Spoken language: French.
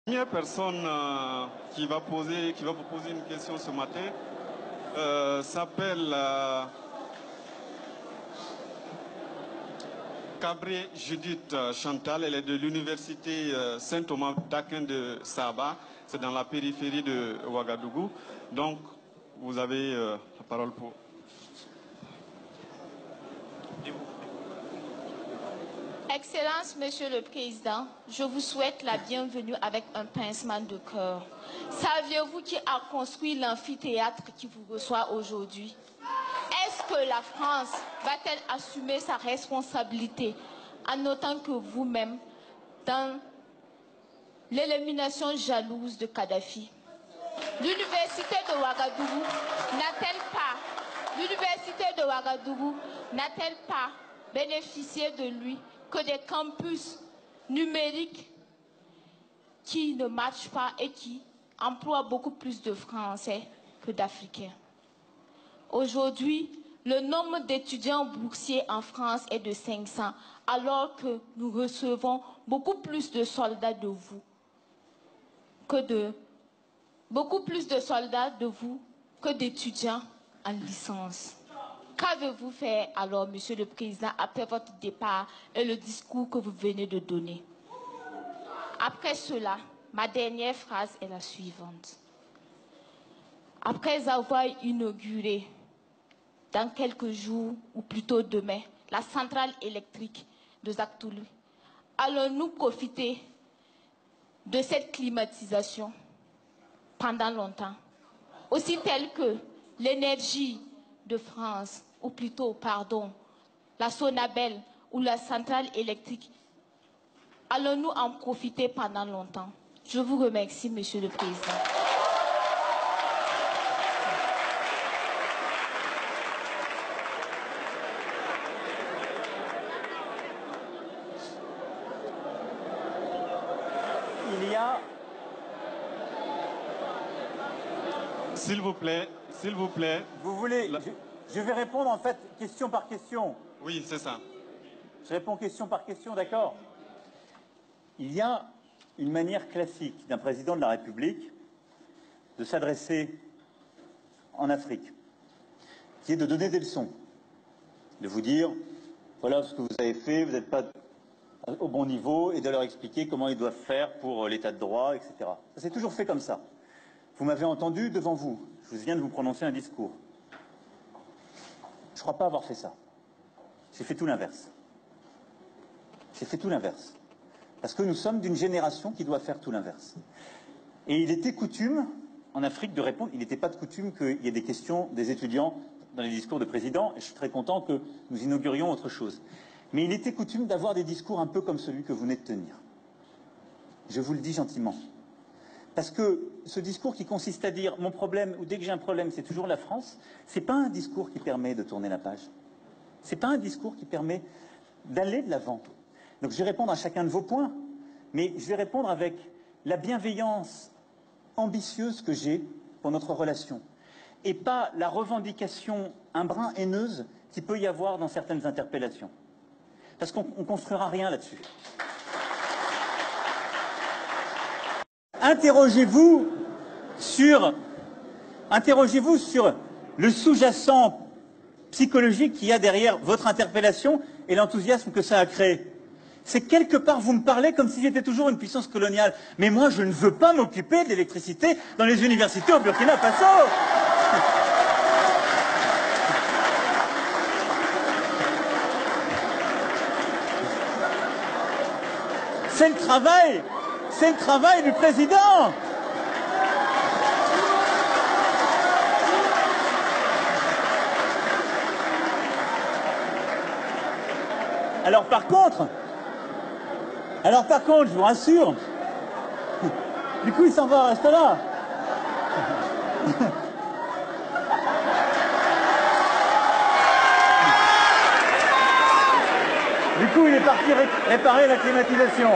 La première personne qui va vous poser une question ce matin s'appelle Cabré Judith Chantal. Elle est de l'université Saint-Thomas d'Aquin de Saba. C'est dans la périphérie de Ouagadougou. Donc, vous avez la parole pour... Excellence, Monsieur le Président, je vous souhaite la bienvenue avec un pincement de cœur. Saviez-vous qui a construit l'amphithéâtre qui vous reçoit aujourd'hui? Est-ce que la France va-t-elle assumer sa responsabilité en notant que vous-même dans l'élimination jalouse de Kadhafi? L'université de Ouagadougou n'a-t-elle pas bénéficié de lui que des campus numériques qui ne marchent pas et qui emploient beaucoup plus de Français que d'Africains? Aujourd'hui, le nombre d'étudiants boursiers en France est de 500, alors que nous recevons beaucoup plus de soldats de vous que d'étudiants en licence. Qu'avez-vous fait alors, Monsieur le Président, après votre départ et le discours que vous venez de donner? Après cela, ma dernière phrase est la suivante. Après avoir inauguré dans quelques jours, ou plutôt demain, la centrale électrique de Zaktoulou, allons-nous profiter de cette climatisation pendant longtemps, aussi telle que l'énergie de France, ou plutôt, pardon, la Sonabel ou la centrale électrique? Allons-nous en profiter pendant longtemps? Je vous remercie, Monsieur le Président. Il y a... S'il vous plaît, s'il vous plaît. Vous voulez... Je vais répondre en fait question par question. Oui, c'est ça. Je réponds question par question, d'accord? Il y a une manière classique d'un président de la République de s'adresser en Afrique, qui est de donner des leçons, de vous dire, voilà ce que vous avez fait, vous n'êtes pas au bon niveau, et de leur expliquer comment ils doivent faire pour l'état de droit, etc. Ça s'est toujours fait comme ça. Vous m'avez entendu devant vous, je viens de vous prononcer un discours. Je ne crois pas avoir fait ça. J'ai fait tout l'inverse. J'ai fait tout l'inverse. Parce que nous sommes d'une génération qui doit faire tout l'inverse. Et il était coutume, en Afrique, de répondre. Il n'était pas de coutume qu'il y ait des questions des étudiants dans les discours de président. Et je suis très content que nous inaugurions autre chose. Mais il était coutume d'avoir des discours un peu comme celui que vous venez de tenir. Je vous le dis gentiment. Parce que ce discours qui consiste à dire « mon problème, ou dès que j'ai un problème, c'est toujours la France », ce n'est pas un discours qui permet de tourner la page. Ce n'est pas un discours qui permet d'aller de l'avant. Donc je vais répondre à chacun de vos points, mais je vais répondre avec la bienveillance ambitieuse que j'ai pour notre relation, et pas la revendication un brin haineuse qu'il peut y avoir dans certaines interpellations. Parce qu'on ne construira rien là-dessus. Interrogez-vous sur le sous-jacent psychologique qu'il y a derrière votre interpellation et l'enthousiasme que ça a créé. C'est quelque part, vous me parlez comme si j'étais toujours une puissance coloniale. Mais moi, je ne veux pas m'occuper de l'électricité dans les universités au Burkina Faso. C'est le travail du président. Alors par contre, je vous rassure, du coup il s'en va, reste là. Du coup il est parti réparer la climatisation.